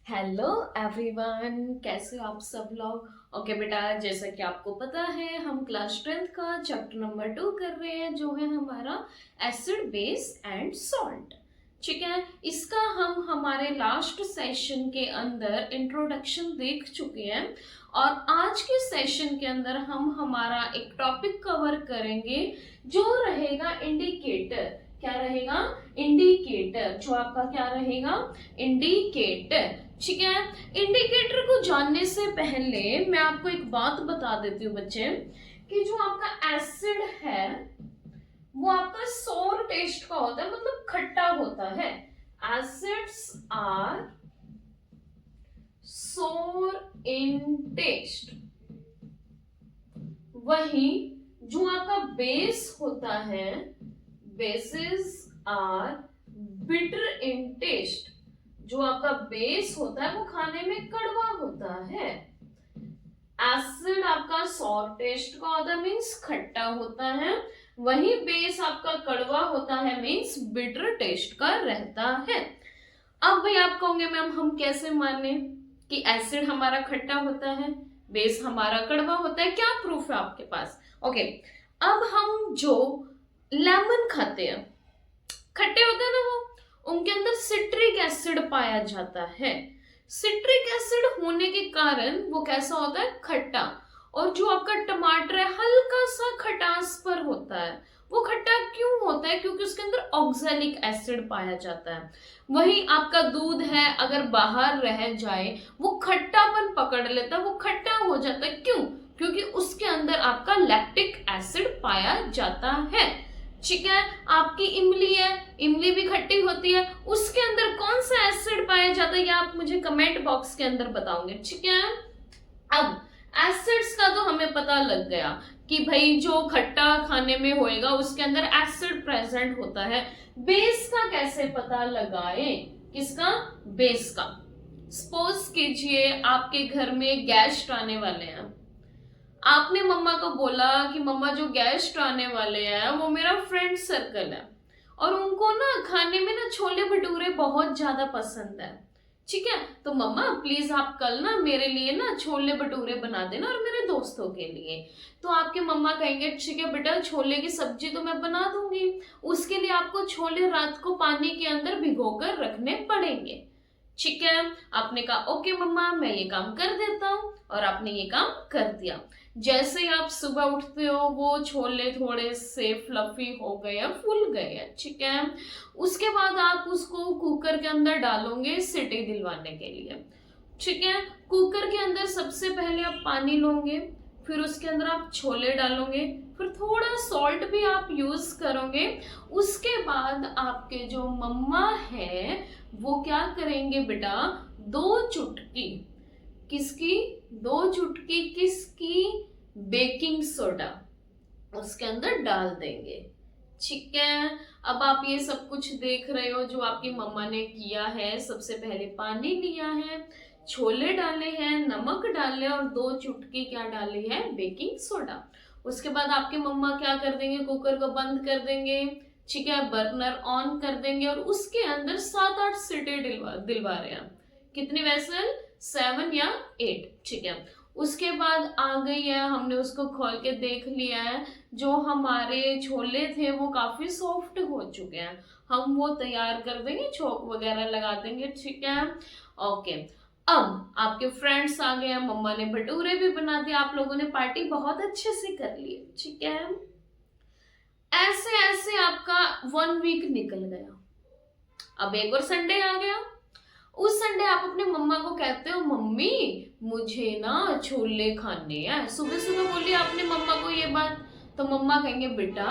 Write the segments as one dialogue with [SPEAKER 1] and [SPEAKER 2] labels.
[SPEAKER 1] Hello everyone, कैसे हो आप सब लोग। ओके बेटा, जैसा कि आपको पता है हम क्लास 10th का चैप्टर नंबर 2 कर रहे हैं, जो है हमारा एसिड बेस एंड सॉल्ट। ठीक है, इसका हम हमारे लास्ट सेशन के अंदर इंट्रोडक्शन देख चुके हैं और आज के सेशन के अंदर हम हमारा एक टॉपिक कवर करेंगे जो रहेगा इंडिकेटर। क्या रहेगा? इंडिकेटर। जो आपका क्या रहेगा? इंडिकेटर। ठीक है, इंडिकेटर को जानने से पहले मैं आपको एक बात बता देती हूँ बच्चे, कि जो आपका एसिड है वो आपका सोर टेस्ट का होता है, मतलब खट्टा होता है। एसिड्स आर सोर इन टेस्ट। वही जो आपका बेस होता है, bases are bitter in taste. जो आपका बेस होता है वो खाने में कड़वा होता है। एसिड आपका सॉर टेस्ट का होता है, मीन्स खट्टा होता है। वही बेस आपका कड़वा होता है, मीन्स बिटर टेस्ट का रहता है। अब भाई आप कहोगे मैम हम कैसे माने कि एसिड हमारा खट्टा होता है, बेस हमारा कड़वा होता है? क्या प्रूफ है आपके पास? ओके, अब हम जो लेमन खाते हैं, खट्टे होते हैं ना वो, उनके अंदर सिट्रिक एसिड पाया जाता है। सिट्रिक एसिड होने के कारण वो कैसा होता है? खट्टा। और जो आपका टमाटर है हल्का सा खटास पर होता है। वो खट्टा क्यों होता है? क्योंकि उसके अंदर ऑक्सैलिक एसिड पाया जाता है। वही आपका दूध है, अगर बाहर रह जाए वो खट्टापन पकड़ लेता है, वो खट्टा हो जाता है। क्यों? क्योंकि उसके अंदर आपका लैक्टिक एसिड पाया जाता है। ठीक है, आपकी इमली है, इमली भी खट्टी होती है, उसके अंदर कौन सा एसिड पाया जाता है ये आप मुझे कमेंट बॉक्स के अंदर बताओगे। ठीक है, अब एसिड्स का तो हमें पता लग गया कि भाई जो खट्टा खाने में होएगा उसके अंदर एसिड प्रेजेंट होता है। बेस का कैसे पता लगाए? किसका? बेस का। सपोज कीजिए आपके घर में गेस्ट आने वाले हैं, आपने मम्मा को बोला कि मम्मा जो गेस्ट आने वाले हैं वो मेरा फ्रेंड सर्कल है और उनको ना खाने में ना छोले भटूरे बहुत ज्यादा पसंद है। ठीक है, तो मम्मा प्लीज आप कल ना मेरे लिए ना छोले भटूरे बना देना और मेरे दोस्तों के लिए। तो आपके मम्मा कहेंगे ठीक है बेटा, छोले की सब्जी तो मैं बना दूंगी, उसके लिए आपको छोले रात को पानी के अंदर भिगोकर रखने पड़ेंगे। ठीक है, आपने कहा ओके मम्मा मैं ये काम कर देता हूँ, और आपने ये काम कर दिया। जैसे ही आप सुबह उठते हो वो छोले थोड़े से फ्लफी हो गए हैं, फूल गए हैं। ठीक है, उसके बाद आप उसको कुकर के अंदर डालोगे सीटी दिलवाने के लिए। ठीक है, कुकर के अंदर सबसे पहले आप पानी लोगे, फिर उसके अंदर आप छोले डालोगे, फिर थोड़ा सॉल्ट भी आप यूज करोगे। उसके बाद आपके जो मम्मा है वो क्या करेंगे बेटा? 2 चुटकी किसकी? 2 चुटकी किसकी? बेकिंग सोडा उसके अंदर डाल देंगे। ठीक है, अब आप ये सब कुछ देख रहे हो जो आपकी मम्मा ने किया है। सबसे पहले पानी लिया है, छोले डाले हैं, नमक डाले और 2 चुटकी क्या डाली है? Baking soda. उसके बाद आपके मम्मा क्या कर देंगे? कुकर को बंद कर देंगे। ठीक है, बर्नर ऑन कर देंगे और उसके अंदर 7-8 सीटी दिलवा रहे हैं। कितनी वैसल? 7 या 8। ठीक है, उसके बाद आ गई है, हमने उसको खोल के देख लिया है। जो हमारे छोले थे वो काफी सॉफ्ट हो चुके हैं, हम वो तैयार कर देंगे, छोक वगैरह लगा देंगे। ठीक है, ओके। अब आपके फ्रेंड्स आ गए हैं, मम्मा ने भटूरे भी बना दिए, आप लोगों ने पार्टी बहुत अच्छे से कर ली। ठीक है, ऐसे ऐसे आपका 1 वीक निकल गया। अब एक और संडे आ गया। उस संडे आप अपने मम्मा को कहते हो मम्मी मुझे ना छोले खाने हैं। सुबह सुबह बोली आपने मम्मा को ये बात, तो मम्मा कहेंगे बेटा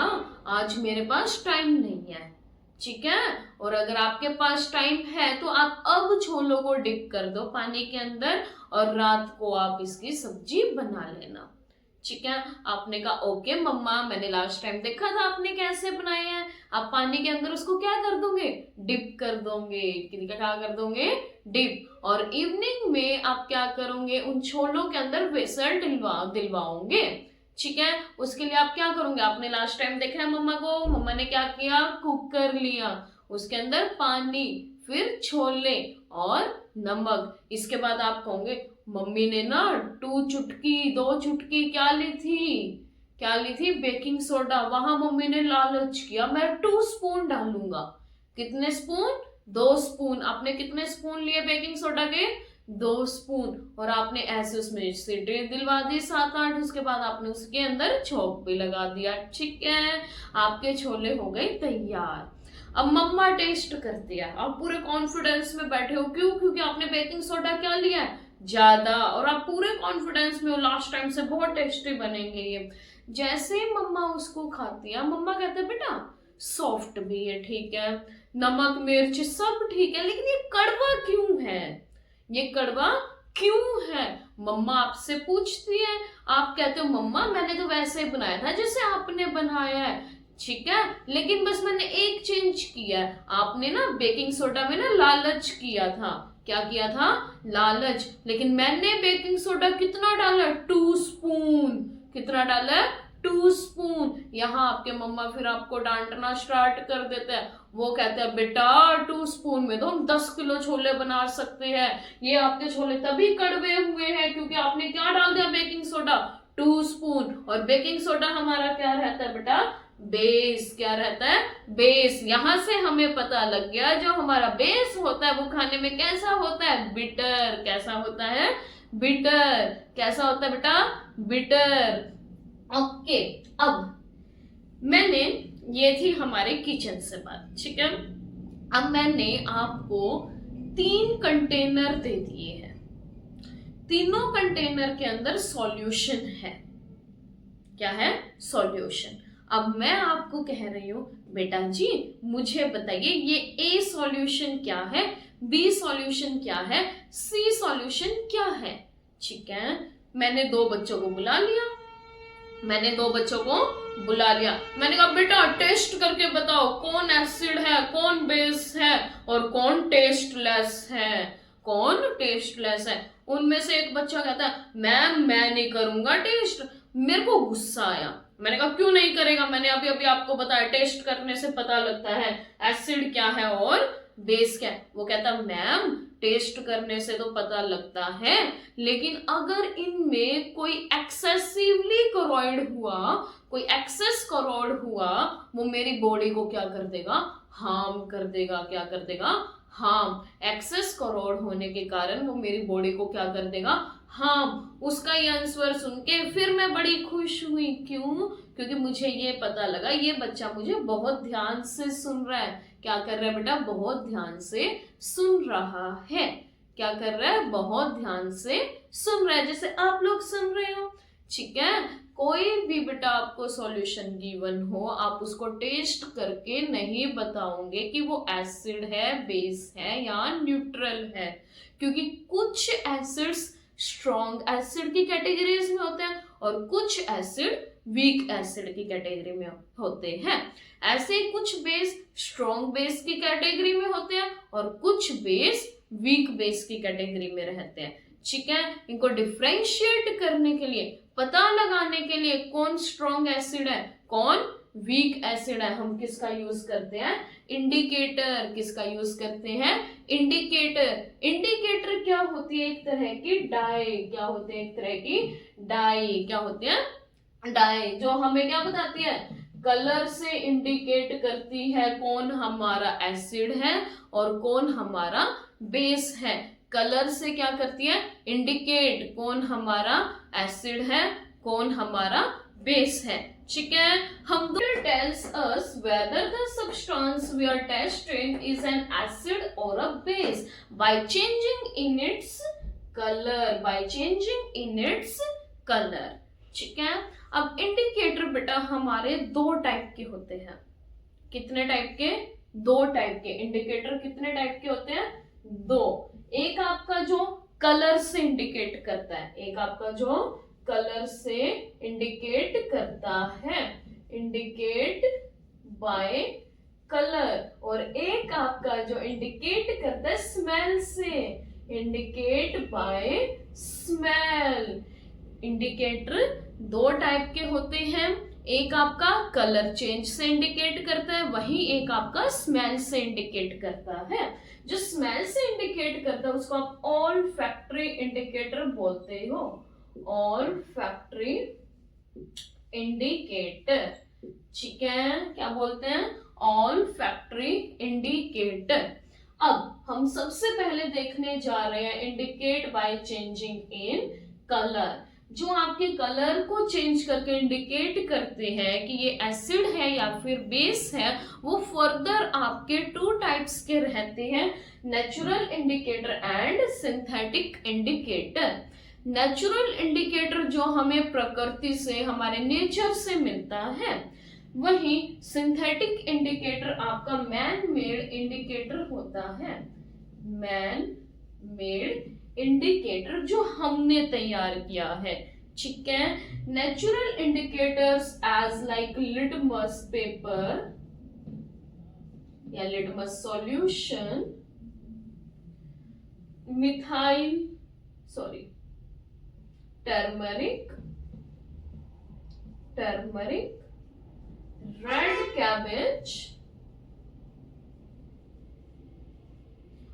[SPEAKER 1] आज मेरे पास टाइम नहीं है। ठीक है, और अगर आपके पास टाइम है तो आप अब छोलों को डिप कर दो पानी के अंदर और रात को आप इसकी सब्जी बना लेना। ठीक है, आपने कहा ओके मम्मा, मैंने लास्ट टाइम देखा था आपने कैसे बनाए हैं। आप पानी के अंदर उसको क्या कर दोगे? डिप कर दोगे। क्या कर दोगे? डिप। और इवनिंग में आप क्या करोगे? उन छोलों के अंदर वेसल दिलवाओगे। ठीक है, उसके लिए आप क्या करोगे? आपने लास्ट टाइम देखा है मम्मा को, मम्मा ने क्या किया? कुकर लिया, उसके अंदर पानी फिर छोले और नमक। इसके बाद आप कहोगे मम्मी ने ना 2 चुटकी 2 चुटकी क्या ली थी बेकिंग सोडा। वहां मम्मी ने लालच किया मैं 2 स्पून डालूंगा। कितने स्पून? 2 स्पून। आपने कितने स्पून लिए बेकिंग सोडा के? 2 स्पून। और आपने ऐसे उसमें सीटी दिलवा दी 7-8। उसके बाद आपने उसके अंदर छोंक भी लगा दिया। ठीक है, आपके छोले हो गए तैयार। अब मम्मा टेस्ट करती है। आप पूरे कॉन्फिडेंस में बैठे हो, क्यों? क्योंकि आपने बेकिंग सोडा क्या लिया है? ज्यादा। और आप पूरे कॉन्फिडेंस में हो लास्ट टाइम से बहुत टेस्टी बनेंगे ये। जैसे ही मम्मा उसको खाती है, मम्मा कहते हैं बेटा सॉफ्ट भी है, ठीक है, नमक मिर्च सब ठीक है, लेकिन ये कड़वा क्यों है? ये कड़वा क्यों है? मम्मा आपसे पूछती है। आप कहते हो मम्मा मैंने तो वैसे ही बनाया था जैसे आपने बनाया है, ठीक है, लेकिन बस मैंने एक चेंज किया है। आपने ना बेकिंग सोडा में ना लालच किया था। क्या किया था? लालच। लेकिन मैंने बेकिंग सोडा कितना डाला? 2 स्पून। कितना डाला? 2 स्पून। यहाँ आपके मम्मा फिर आपको डांटना स्टार्ट कर देते हैं। वो कहते हैं बेटा 2 स्पून में तो हम 10 किलो छोले बना सकते हैं। ये आपके छोले तभी कड़वे हुए हैं क्योंकि आपने क्या डाल दिया? Baking soda 2 spoon. और बेकिंग सोडा हमारा क्या रहता है बेटा? बेस। क्या रहता है? बेस। यहां से हमें पता लग गया जो हमारा बेस होता है वो खाने में कैसा होता है? बिटर। कैसा होता है? बिटर। कैसा होता है बेटा? बिटर। ओके, अब मैंने, ये थी हमारे किचन से बात, ठीक है। अब मैंने आपको 3 कंटेनर दे दिए हैं। तीनों कंटेनर के अंदर सॉल्यूशन है। क्या है? सॉल्यूशन। अब मैं आपको कह रही हूं बेटा जी मुझे बताइए ये ए सॉल्यूशन क्या है, बी सॉल्यूशन क्या है, सी सॉल्यूशन क्या है। ठीक है, मैंने 2 बच्चों को बुला लिया। मैंने कहा बेटा टेस्ट करके बताओ कौन एसिड है, कौन बेस है और कौन टेस्टलेस है। कौन टेस्टलेस है? उनमें से एक बच्चा कहता है मैम मैं नहीं करूंगा टेस्ट। मेरे को गुस्सा आया। मैंने कहा क्यों नहीं करेगा? मैंने अभी अभी आपको बताया टेस्ट करने से पता लगता है एसिड क्या है और बेस क्या है। वो कहता मैम टेस्ट करने से तो पता लगता है, लेकिन अगर इनमें कोई एक्सेसिवली करोइड हुआ, कोई एक्सेस करोइड हुआ, वो मेरी बॉडी को क्या कर देगा? हार्म कर देगा। क्या कर देगा? हार्म। एक्सेस करोइड होने के कारण वो मेरी बॉडी को क्या कर देगा? हार्म। उसका ये आंसर सुन के फिर मैं बड़ी खुश हुई। क्यों? क्योंकि मुझे ये पता लगा ये बच्चा मुझे बहुत ध्यान से सुन रहा है। क्या कर रहा है बेटा? बहुत ध्यान से सुन रहा है। क्या कर रहा है? बहुत ध्यान से सुन रहा है, जैसे आप लोग सुन रहे हो। ठीक है, कोई भी बेटा आपको सॉल्यूशन गिवन हो, आप उसको टेस्ट करके नहीं बताओगे कि वो एसिड है, बेस है या न्यूट्रल है, क्योंकि कुछ एसिड्स स्ट्रॉन्ग एसिड की कैटेगरीज में होते हैं और कुछ एसिड वीक एसिड की कैटेगरी में होते हैं। ऐसे ही कुछ बेस स्ट्रॉन्ग बेस की कैटेगरी में होते हैं और कुछ बेस वीक बेस की कैटेगरी में रहते हैं। ठीक है, इनको डिफरेंशिएट करने के लिए, पता लगाने के लिए कौन स्ट्रॉन्ग एसिड है कौन वीक एसिड है, हम किसका यूज करते हैं? इंडिकेटर। किसका यूज करते हैं? इंडिकेटर। इंडिकेटर क्या होती है? एक तरह की डाई। क्या होते हैं? एक तरह की डाई। क्या होती है? डाई, जो हमें क्या बताती है? कलर से इंडिकेट करती है कौन हमारा एसिड है और कौन हमारा बेस है। कलर से क्या करती है? इंडिकेट कौन हमारा एसिड है कौन हमारा बेस है। ठीक है, हम tells us whether the substance we are testing is an acid or a base by changing in its color. by changing in its color. ठीक है, अब इंडिकेटर बेटा हमारे 2 टाइप के होते हैं। कितने टाइप के? 2 टाइप के। इंडिकेटर कितने टाइप के होते हैं? 2। एक आपका जो कलर से इंडिकेट करता है, एक आपका जो कलर से इंडिकेट करता है, इंडिकेट बाय कलर, और एक आपका जो इंडिकेट करता है स्मेल से, indicate bye smell. Indicator 2 type के होते हैं, एक आपका कलर चेंज से इंडिकेट करता है, वही एक आपका स्मेल से इंडिकेट करता है। जो स्मेल से इंडिकेट करता है उसको आप ऑल फैक्ट्री इंडिकेटर बोलते हो, ऑल फैक्ट्री इंडिकेटर। ठीक है, क्या बोलते हैं, ऑल फैक्ट्री इंडिकेटर। अब हम सबसे पहले देखने जा रहे हैं indicate by changing in colour. जो आपके कलर को चेंज करके इंडिकेट करते हैं कि ये एसिड है या फिर बेस है, वो फर्दर आपके टू टाइप्स के रहते हैं, natural indicator and synthetic indicator. Natural indicator जो हमें प्रकृति से, हमारे नेचर से मिलता है, वहीं सिंथेटिक इंडिकेटर आपका मैन मेड इंडिकेटर होता है, मैन मेड इंडिकेटर जो हमने तैयार किया है। ठीक है, natural indicators as like litmus paper या litmus solution, turmeric, red cabbage,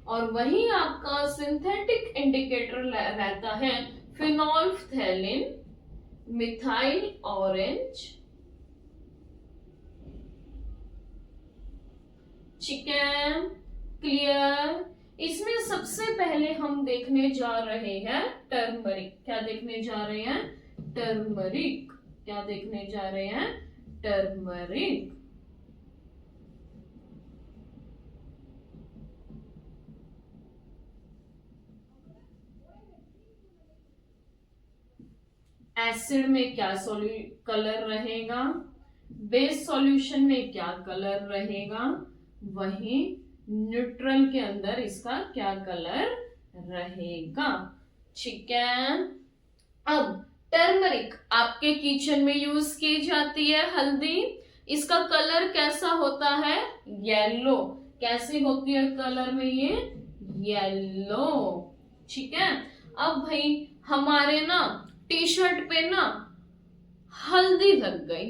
[SPEAKER 1] और वही आपका सिंथेटिक इंडिकेटर रहता है फिनोल्फ्थैलिन, मिथाइल ऑरेंज, चिकन, क्लियर। इसमें सबसे पहले हम देखने जा रहे हैं टर्मरिक। क्या देखने जा रहे हैं, टर्मरिक। क्या देखने जा रहे हैं, टर्मरिक। एसिड में क्या कलर रहेगा, बेस सॉल्यूशन में क्या कलर रहेगा, वहीं न्यूट्रल के अंदर इसका क्या कलर रहेगा। ठीक है, अब टर्मरिक आपके किचन में यूज की जाती है, हल्दी। इसका कलर कैसा होता है, येलो। कैसी होती है कलर में ये, येलो। ठीक है, अब भाई हमारे ना टी शर्ट पे ना हल्दी लग गई,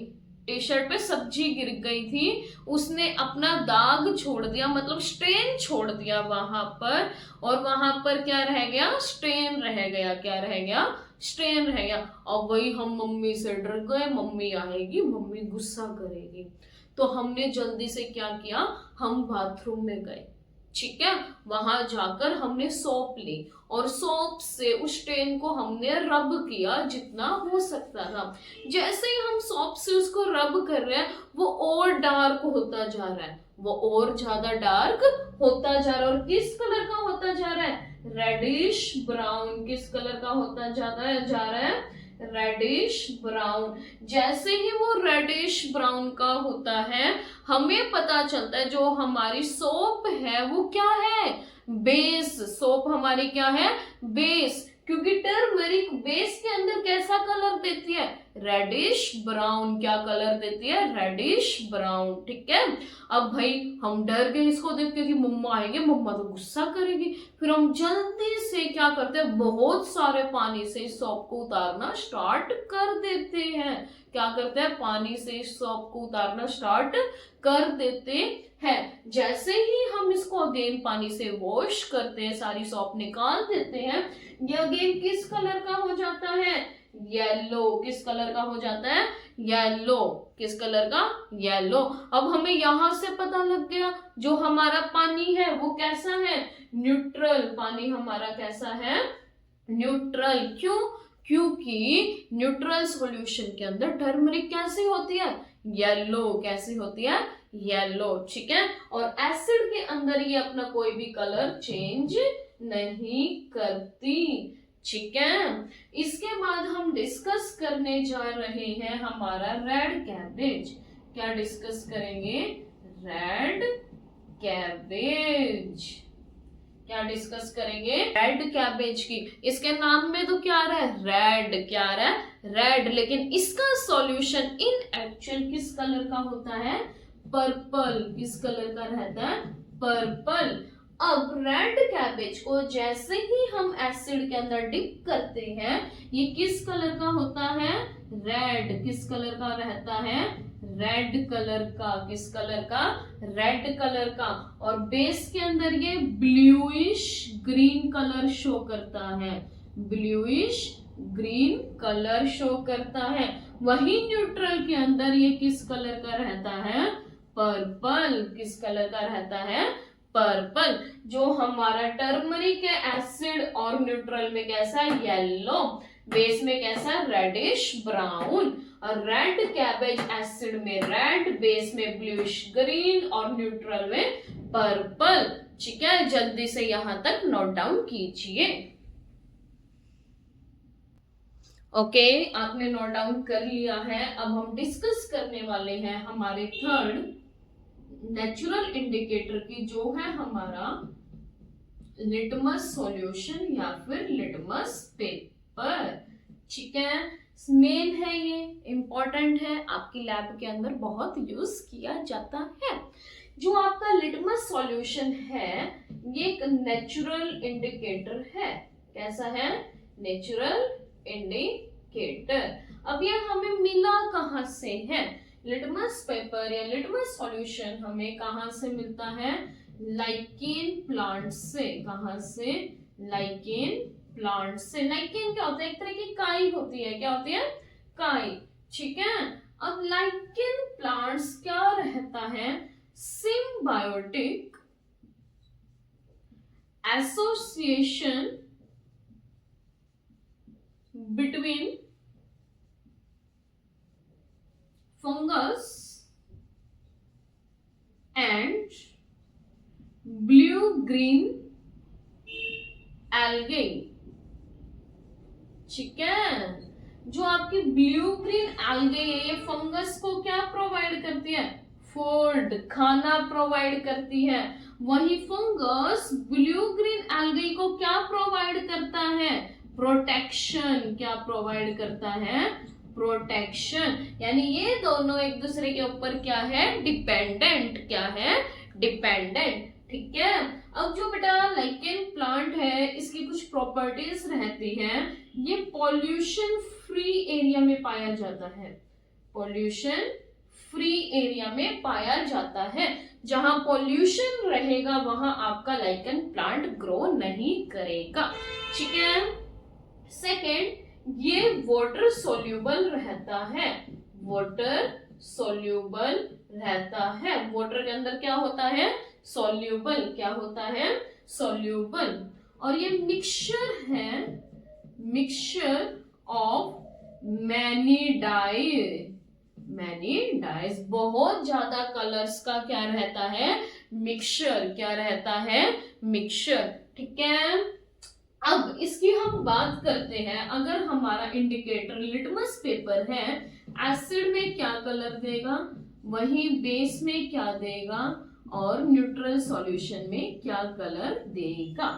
[SPEAKER 1] टी शर्ट पे सब्जी गिर गई थी, उसने अपना दाग छोड़ दिया, मतलब स्ट्रेन छोड़ दिया वहां पर, और वहां पर क्या रह गया, स्ट्रेन रह गया। क्या रह गया, स्ट्रेन रह गया। और वही हम मम्मी से डर गए, मम्मी आएगी, मम्मी गुस्सा करेगी, तो हमने जल्दी से क्या किया, हम बाथरूम में गए। ठीक है, वहां जाकर हमने सोप ली और सोप से उस स्टेन को हमने रब किया जितना हो सकता था। जैसे ही हम सोप से उसको रब कर रहे हैं, वो और डार्क होता जा रहा है, वो और ज्यादा डार्क होता जा रहा है। और किस कलर का होता जा रहा है, रेडिश ब्राउन। किस कलर का होता जा रहा है, रेडिश ब्राउन। जैसे ही वो रेडिश ब्राउन का होता है, हमें पता चलता है जो हमारी सोप है वो क्या है, बेस। सोप हमारी क्या है, बेस। क्योंकि टर्मरिक बेस के अंदर कैसा कलर देती है, रेडिश ब्राउन। क्या कलर देती है, रेडिश ब्राउन। ठीक है, अब भाई हम डर गए इसको देख के कि मम्मा आएंगे, मम्मा तो गुस्सा करेगी। फिर हम जल्दी से क्या करते हैं, बहुत सारे पानी से इस सोप को उतारना स्टार्ट कर देते हैं। क्या करते हैं, पानी से इस सोप को उतारना स्टार्ट कर देते हैं। जैसे ही हम इसको अगेन पानी से वॉश करते हैं, सारी सोप निकाल देते हैं, ये अगेन किस कलर का हो जाता है, येलो। किस कलर का हो जाता है, येलो। किस कलर का, येलो। अब हमें यहां से पता लग गया जो हमारा पानी है वो कैसा है, न्यूट्रल। पानी हमारा कैसा है, न्यूट्रल। क्यों, क्योंकि न्यूट्रल सॉल्यूशन के अंदर टर्मरिक कैसी होती है, येलो। कैसी होती है, येलो। ठीक है, और एसिड के अंदर ये अपना कोई भी कलर चेंज नहीं करती। ठीक है, इसके बाद हम डिस्कस करने जा रहे हैं हमारा रेड कैबेज। क्या डिस्कस करेंगे, रेड कैबेज। क्या डिस्कस करेंगे, रेड कैबेज की। इसके नाम में तो क्या आ रहा है, रेड। क्या आ रहा है, रेड। लेकिन इसका सॉल्यूशन इन एक्चुअल किस कलर का होता है, पर्पल। किस कलर का रहता है, पर्पल। अब रेड कैबेज कैबेज को जैसे ही हम एसिड के अंदर डिप करते हैं, ये किस कलर का होता है? रेड। किस कलर का रहता है? रेड कलर का। किस कलर का? रेड कलर का। और बेस के अंदर ये ब्लूइश ग्रीन कलर शो करता है। ब्लूइश ग्रीन कलर शो करता है। वही न्यूट्रल के अंदर ये किस कलर का रहता है? पर्पल। किस कलर का रहता है? पर्पल। जो हमारा टर्मरिक एसिड और न्यूट्रल में कैसा? येलो। बेस में कैसा? Reddish brown. और रेड कैबेज एसिड में रेड, बेस में ब्लूइश ग्रीन और न्यूट्रल में पर्पल। ठीक है, जल्दी से यहां तक नोट डाउन कीजिए। ओके, आपने नोट डाउन कर लिया है। अब हम डिस्कस करने वाले हैं हमारे थर्ड नेचुरल इंडिकेटर की, जो है हमारा लिटमस सॉल्यूशन या फिर लिटमस पेपर। ठीक है, मेन है, ये इंपॉर्टेंट है, आपकी लैब के अंदर बहुत यूज किया जाता है। जो आपका लिटमस सॉल्यूशन है, ये एक नेचुरल इंडिकेटर है। कैसा है? Natural indicator. अब ये हमें मिला कहां से है? लिटमस पेपर या लिटमस सॉल्यूशन हमें कहां से मिलता है? लाइकेन प्लांट से। कहां से? लाइकेन प्लांट से। लाइकेन क्या होता है? एक तरह की काई होती है। क्या होती है? काई। ठीक है, अब लाइकेन प्लांट्स क्या रहता है? Symbiotic association between fungus and blue green algae। ठीक है, जो आपकी ब्लू ग्रीन algae है, ये फंगस को क्या प्रोवाइड करती है? फूड, खाना प्रोवाइड करती है। वही फंगस ब्लू ग्रीन algae को क्या प्रोवाइड करता है? प्रोटेक्शन। क्या प्रोवाइड करता है? प्रोटेक्शन। यानी ये दोनों एक दूसरे के ऊपर क्या है? डिपेंडेंट। क्या है? डिपेंडेंट। ठीक है, अब जो बेटा लाइकेन प्लांट है, इसकी कुछ प्रॉपर्टीज रहती हैं। ये पॉल्यूशन फ्री एरिया में पाया जाता है। पॉल्यूशन फ्री एरिया में पाया जाता है। जहां पॉल्यूशन रहेगा वहां आपका लाइकेन प्लांट ग्रो नहीं करेगा। ठीक है, सेकेंड, ये वाटर सोल्यूबल रहता है। वाटर सोल्यूबल रहता है। वाटर के अंदर क्या होता है? सोल्यूबल। क्या होता है? सोल्यूबल। और ये मिक्सचर है, मिक्सचर ऑफ मैनी डाइज। बहुत ज्यादा कलर्स का क्या रहता है? मिक्सचर। क्या रहता है? मिक्सचर। ठीक है, अब इसकी हम बात करते हैं। अगर हमारा इंडिकेटर लिटमस पेपर है, एसिड में क्या कलर देगा, वही बेस में क्या देगा, और न्यूट्रल सॉल्यूशन में क्या कलर देगा।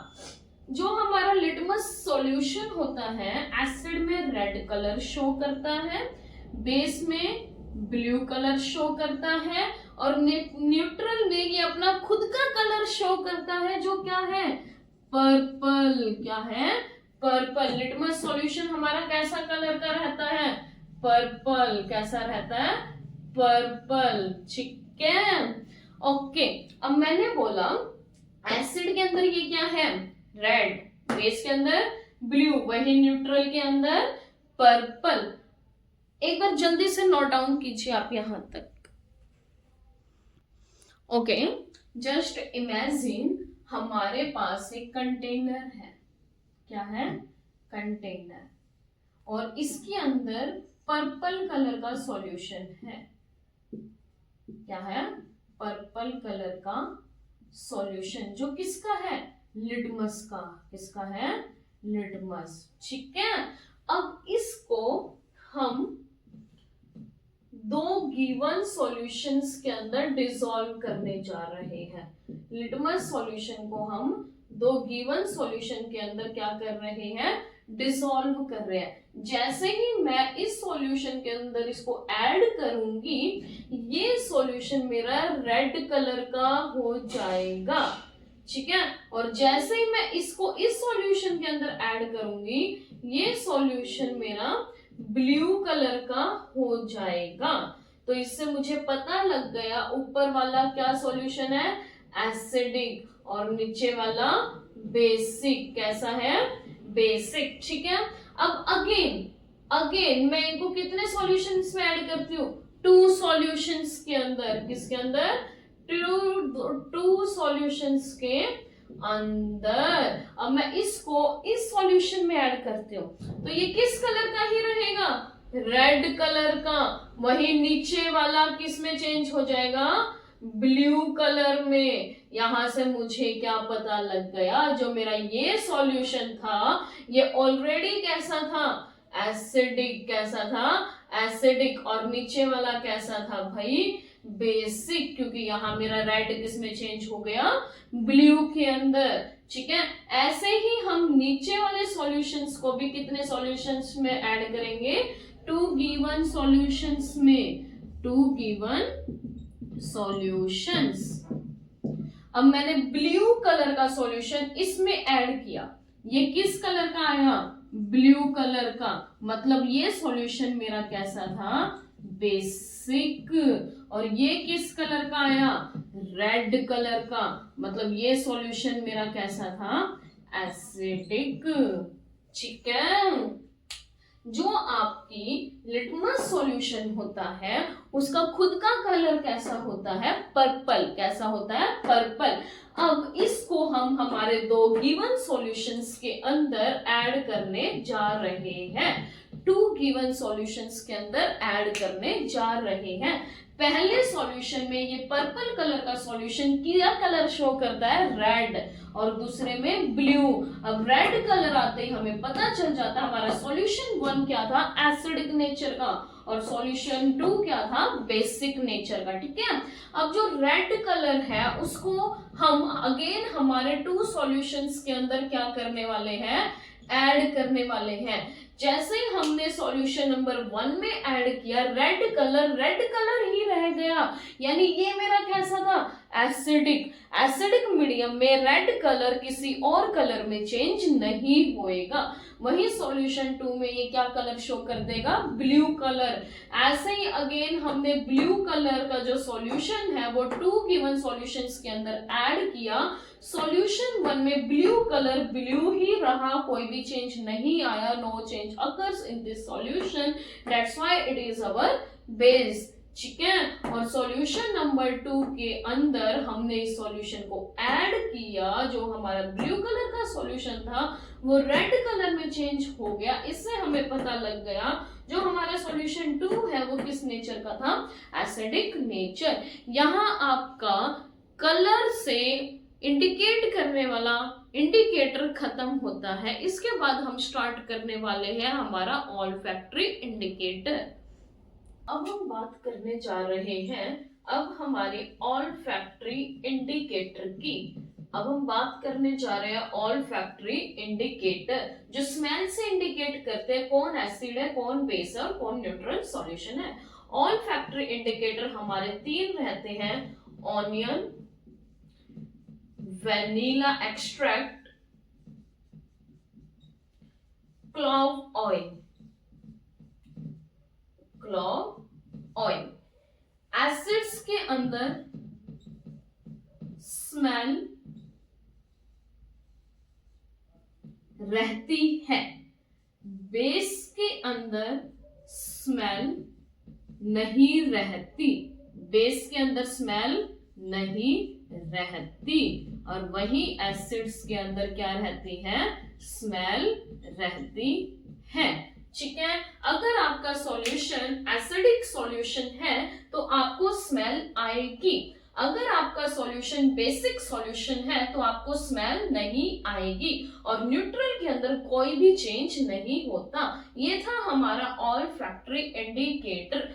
[SPEAKER 1] जो हमारा लिटमस सॉल्यूशन होता है, एसिड में रेड कलर शो करता है, बेस में ब्लू कलर शो करता है, और न्यूट्रल में ये अपना खुद का कलर शो करता है, जो क्या है? पर्पल। क्या है? पर्पल। लिटमस सॉल्यूशन हमारा कैसा कलर का रहता है? पर्पल। कैसा रहता है? पर्पल। ठीक है, ओके। अब मैंने बोला एसिड के अंदर ये क्या है? रेड। बेस के अंदर ब्लू, वही न्यूट्रल के अंदर पर्पल। एक बार जल्दी से नोट डाउन कीजिए आप यहां तक। ओके, जस्ट इमेजिन हमारे पास एक कंटेनर है। क्या है? कंटेनर। और इसके अंदर पर्पल कलर का सॉल्यूशन है। क्या है? पर्पल कलर का सॉल्यूशन, जो किसका है? लिटमस का। किसका है? लिटमस। ठीक है, अब इसको हम दो गिवन सॉल्यूशंस के अंदर डिसॉल्व करने जा रहे हैं। लिटमस सॉल्यूशन को हम दो गिवन सॉल्यूशन के अंदर क्या कर रहे हैं? डिसॉल्व कर रहे हैं। जैसे ही मैं इस सॉल्यूशन के अंदर इसको ऐड करूंगी, ये सॉल्यूशन मेरा रेड कलर का हो जाएगा। ठीक है। और जैसे ही मैं इसको इस सॉल्यूशन के अंदर ऐड करूंगी, ये सॉल्यूशन मेरा ब्लू कलर का हो जाएगा। तो इससे मुझे पता लग गया ऊपर वाला क्या सॉल्यूशन है, एसिडिक, और नीचे वाला बेसिक। कैसा है, बेसिक। ठीक है। अब अगेन मैं इनको कितने सॉल्यूशंस में ऐड करती हूँ, 2 सॉल्यूशंस के अंदर। किसके अंदर, 2 सॉल्यूशंस के अंदर। अब मैं इसको इस सॉल्यूशन में ऐड करती हूँ, तो ये किस कलर का ही रहेगा, रेड कलर का। वही नीचे वाला किस में चेंज हो जाएगा, ब्लू कलर में। यहां से मुझे क्या पता लग गया, जो मेरा ये सॉल्यूशन था ये ऑलरेडी कैसा था, एसिडिक। कैसा था, एसिडिक। और नीचे वाला कैसा था भाई, बेसिक, क्योंकि यहां मेरा रेड किस में चेंज हो गया, ब्लू के अंदर। ठीक है। ऐसे ही हम नीचे वाले सॉल्यूशंस को भी कितने सॉल्यूशंस में ऐड करेंगे, 2 गिवन सॉल्यूशंस में, 2 गिवन सॉल्यूशंस। अब मैंने ब्लू कलर का सॉल्यूशन इसमें ऐड किया, ये किस कलर का आया, ब्लू कलर का। मतलब ये सॉल्यूशन मेरा कैसा था, बेसिक। और ये किस कलर का आया, रेड कलर का। मतलब ये सॉल्यूशन मेरा कैसा था, एसिडिक। ठीक है। जो आपकी लिटमस सॉल्यूशन होता है उसका खुद का कलर कैसा होता है, पर्पल। कैसा होता है, पर्पल। अब इसको हम हमारे 2 गिवन सॉल्यूशंस के अंदर ऐड करने जा रहे हैं, 2 गिवन सॉल्यूशंस के अंदर ऐड करने जा रहे हैं। पहले सॉल्यूशन में ये पर्पल कलर का सॉल्यूशन क्या कलर शो करता है, रेड, और दूसरे में ब्लू। अब रेड कलर आते ही हमें पता चल जाता है हमारा सॉल्यूशन 1 क्या था, एसिडिक नेचर का, और सॉल्यूशन 2 क्या था, बेसिक नेचर का। ठीक है। अब जो रेड कलर है उसको हम अगेन हमारे 2 सॉल्यूशंस के अंदर क्या करने वाले हैं, ऐड करने वाले हैं। जैसे ही हमने सॉल्यूशन नंबर 1 में ऐड किया, रेड कलर ही रह गया। यानी ये मेरा कैसा था, एसिडिक। एसिडिक मीडियम में रेड कलर किसी और कलर में चेंज नहीं होएगा। वही सॉल्यूशन 2 में ये क्या कलर शो कर देगा, ब्लू कलर। ऐसे ही अगेन हमने ब्लू कलर का जो सॉल्यूशन है वो 2 गिवन सॉल्यूशंस के अंदर ऐड किया। सॉल्यूशन 1 में ब्लू कलर ब्लू ही रहा, कोई भी चेंज नहीं आया, no change occurs in this solution, that's why it is our base. ठीक है। और सॉल्यूशन नंबर 2 के अंदर हमने इस सॉल्यूशन को ऐड किया, जो हमारा ब्लू कलर का सॉल्यूशन था वो रेड कलर में चेंज हो गया। इससे हमें पता लग गया जो हमारा सॉल्यूशन 2 है वो किस नेचर का था, एसिडिक नेचर। यहाँ आपका कलर से इंडिकेट करने वाला इंडिकेटर खत्म होता है। इसके बाद हम स्टार्ट करने वाले हैं हमारा ऑल्फैक्टरी इंडिकेटर। अब हम बात करने जा रहे हैं अब हमारे ऑल्फैक्टरी इंडिकेटर की। अब हम बात करने जा रहे हैं ऑल्फैक्टरी इंडिकेटर, जो स्मेल से इंडिकेट करते हैं कौन एसिड है, कौन बेस है और कौन न्यूट्रल सॉल्यूशन है। ऑल्फैक्टरी इंडिकेटर हमारे 3 रहते हैं, onion, vanilla extract, clove oil. Clove oil acids के अंदर स्मेल रहती है, बेस के अंदर स्मेल नहीं रहती, बेस के अंदर स्मेल नहीं रहती, और वही एसिड्स के अंदर क्या रहती है, स्मेल रहती है। ठीक है। अगर आपका सॉल्यूशन एसिडिक सॉल्यूशन है तो आपको स्मेल आएगी, अगर आपका सॉल्यूशन बेसिक सॉल्यूशन है तो आपको स्मेल नहीं आएगी, और न्यूट्रल के अंदर कोई भी चेंज नहीं होता। ये था हमारा ऑल्फैक्टरी इंडिकेटर।